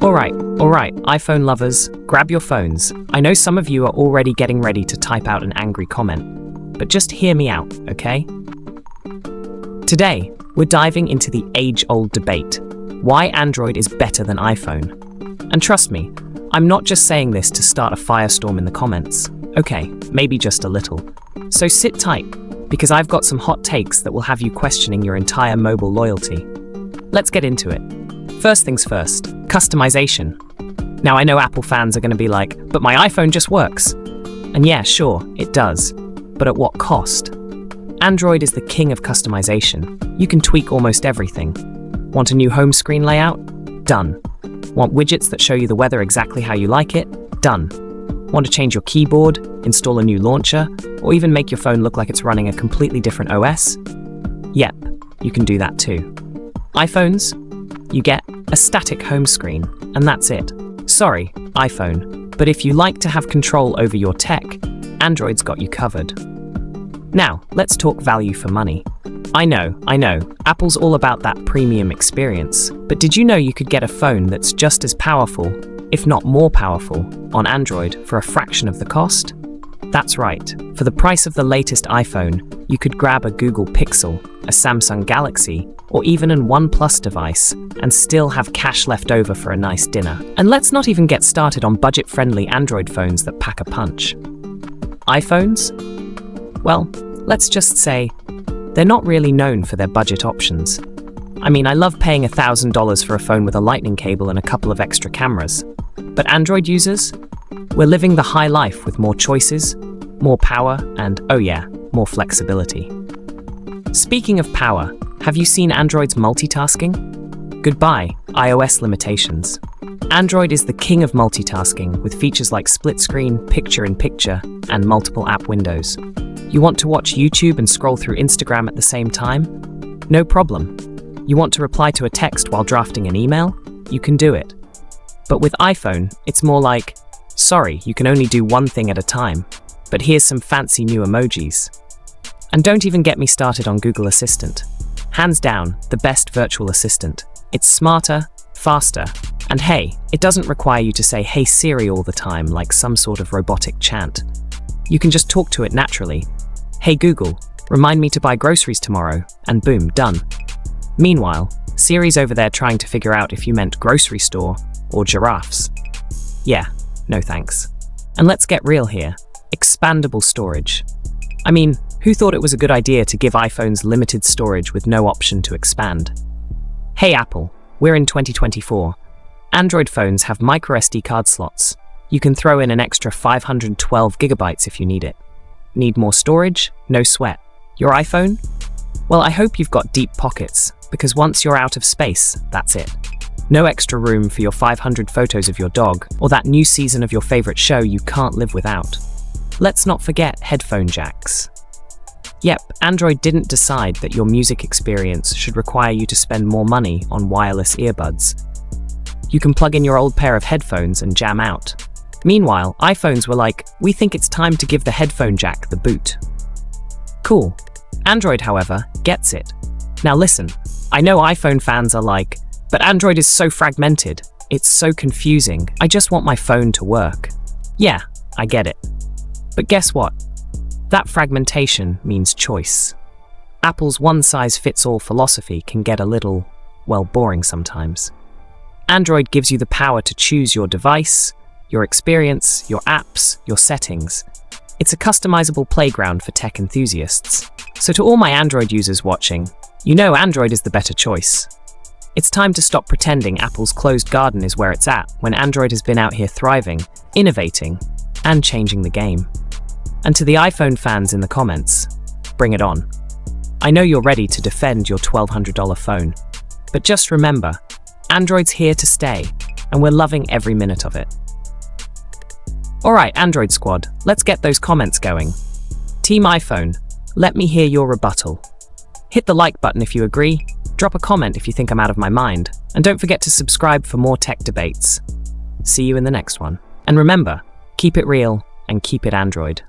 Alright, iPhone lovers, grab your phones. I know some of you are already getting ready to type out an angry comment, but just hear me out, okay? Today, we're diving into the age-old debate, why Android is better than iPhone. And trust me, I'm not just saying this to start a firestorm in the comments. Okay, maybe just a little. So sit tight, because I've got some hot takes that will have you questioning your entire mobile loyalty. Let's get into it. First things first, customization. Now I know Apple fans are going to be like, but my iPhone just works. And yeah, sure, it does. But at what cost? Android is the king of customization. You can tweak almost everything. Want a new home screen layout? Done. Want widgets that show you the weather exactly how you like it? Done. Want to change your keyboard, install a new launcher, or even make your phone look like it's running a completely different OS? Yep, you can do that too. iPhones? You get a static home screen, and that's it. Sorry, iPhone, but if you like to have control over your tech, Android's got you covered. Now, let's talk value for money. I know, Apple's all about that premium experience, but did you know you could get a phone that's just as powerful, if not more powerful, on Android for a fraction of the cost? That's right. For the price of the latest iPhone, you could grab a Google Pixel, a Samsung Galaxy, or even an OnePlus device, and still have cash left over for a nice dinner. And let's not even get started on budget-friendly Android phones that pack a punch. iPhones? Well, let's just say, they're not really known for their budget options. I mean, I love paying $1,000 for a phone with a lightning cable and a couple of extra cameras. But Android users? We're living the high life with more choices, more power, and, oh yeah, more flexibility. Speaking of power, have you seen Android's multitasking? Goodbye, iOS limitations. Android is the king of multitasking with features like split screen, picture-in-picture, and multiple app windows. You want to watch YouTube and scroll through Instagram at the same time? No problem. You want to reply to a text while drafting an email? You can do it. But with iPhone, it's more like, sorry, you can only do one thing at a time, but here's some fancy new emojis. And don't even get me started on Google Assistant. Hands down, the best virtual assistant. It's smarter, faster, and hey, it doesn't require you to say "Hey Siri" all the time like some sort of robotic chant. You can just talk to it naturally. Hey Google, remind me to buy groceries tomorrow, and boom, done. Meanwhile, Siri's over there trying to figure out if you meant grocery store or giraffes. Yeah, no thanks. And let's get real here. Expandable storage. I mean, who thought it was a good idea to give iPhones limited storage with no option to expand? Hey Apple, we're in 2024. Android phones have microSD card slots. You can throw in an extra 512 gigabytes if you need it. Need more storage? No sweat. Your iPhone? Well, I hope you've got deep pockets, because once you're out of space, that's it. No extra room for your 500 photos of your dog, or that new season of your favorite show you can't live without. Let's not forget headphone jacks. Yep, Android didn't decide that your music experience should require you to spend more money on wireless earbuds. You can plug in your old pair of headphones and jam out. Meanwhile, iPhones were like, we think it's time to give the headphone jack the boot. Cool. Android, however, gets it. Now listen, I know iPhone fans are like, but Android is so fragmented, it's so confusing, I just want my phone to work. Yeah, I get it. But guess what? That fragmentation means choice. Apple's one-size-fits-all philosophy can get a little, well, boring sometimes. Android gives you the power to choose your device, your experience, your apps, your settings. It's a customizable playground for tech enthusiasts. So to all my Android users watching, you know Android is the better choice. It's time to stop pretending Apple's closed garden is where it's at when Android has been out here thriving, innovating, and changing the game. And to the iPhone fans in the comments, bring it on. I know you're ready to defend your $1,200 phone, but just remember, Android's here to stay, and we're loving every minute of it. Alright, Android squad, let's get those comments going. Team iPhone, let me hear your rebuttal. Hit the like button if you agree, drop a comment if you think I'm out of my mind, and don't forget to subscribe for more tech debates. See you in the next one. And remember, keep it real and keep it Android.